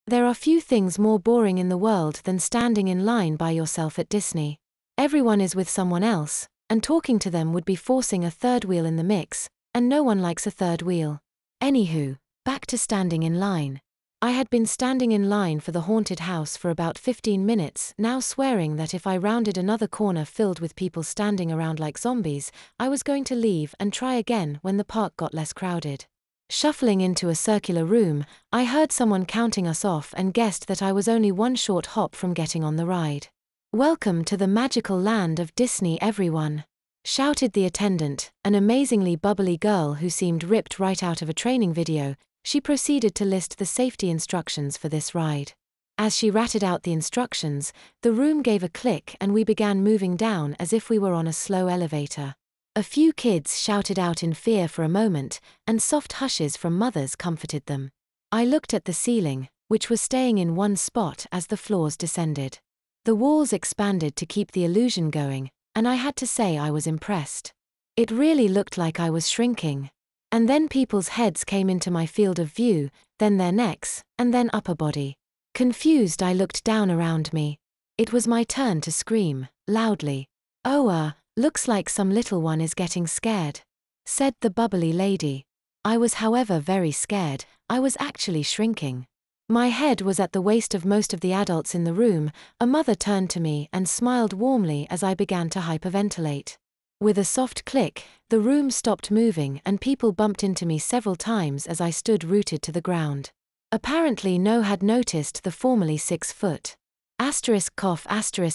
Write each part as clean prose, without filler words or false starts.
There are few things more boring in the world than standing in line by yourself at Disney. Everyone is with someone else, and talking to them would be forcing a third wheel in the mix, and no one likes a third wheel. Anywho, back to standing in line. I had been standing in line for the haunted house for about 15 minutes, now swearing that if I rounded another corner filled with people standing around like zombies, I was going to leave and try again when the park got less crowded. Shuffling into a circular room, I heard someone counting us off and guessed that I was only one short hop from getting on the ride. "Welcome to the magical land of Disney, everyone," shouted the attendant, an amazingly bubbly girl who seemed ripped right out of a training video. She proceeded to list the safety instructions for this ride. As she ratted out the instructions, the room gave a click and we began moving down as if we were on a slow elevator. A few kids shouted out in fear for a moment, and soft hushes from mothers comforted them. I looked at the ceiling, which was staying in one spot as the floors descended. The walls expanded to keep the illusion going, and I had to say I was impressed. It really looked like I was shrinking. And then people's heads came into my field of view, then their necks, and then upper body. Confused, I looked down around me. It was my turn to scream, loudly. "Oh, looks like some little one is getting scared," said the bubbly lady. I was, however, very scared. I was actually shrinking. My head was at the waist of most of the adults in the room. A mother turned to me and smiled warmly as I began to hyperventilate. With a soft click, the room stopped moving and people bumped into me several times as I stood rooted to the ground. Apparently no had noticed the formerly 6 foot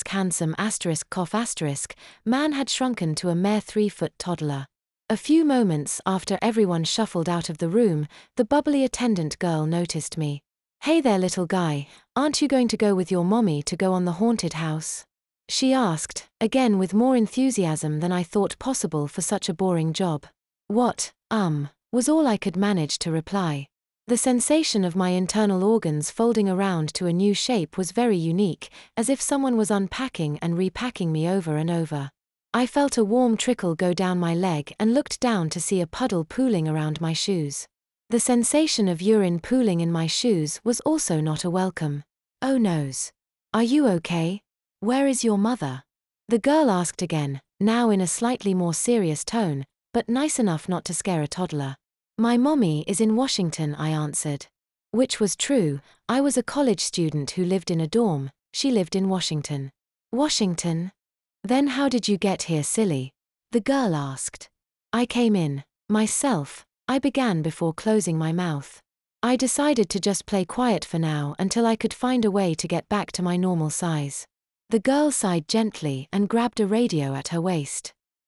handsome man had shrunken to a mere 3-foot toddler. A few moments after everyone shuffled out of the room, the bubbly attendant girl noticed me. "Hey there, little guy, aren't you going to go with your mommy to go on the haunted house?" she asked, again with more enthusiasm than I thought possible for such a boring job. "What, was all I could manage to reply. The sensation of my internal organs folding around to a new shape was very unique, as if someone was unpacking and repacking me over and over. I felt a warm trickle go down my leg and looked down to see a puddle pooling around my shoes. The sensation of urine pooling in my shoes was also not a welcome. "Oh noes. Are you okay? Where is your mother?" the girl asked again, now in a slightly more serious tone, but nice enough not to scare a toddler. "My mommy is in Washington," I answered. Which was true. I was a college student who lived in a dorm. She lived in Washington. "Washington? Then how did you get here, silly?" the girl asked. "I came in, myself," I began before closing my mouth. I decided to just play quiet for now until I could find a way to get back to my normal size. The girl sighed gently and grabbed a radio at her waist.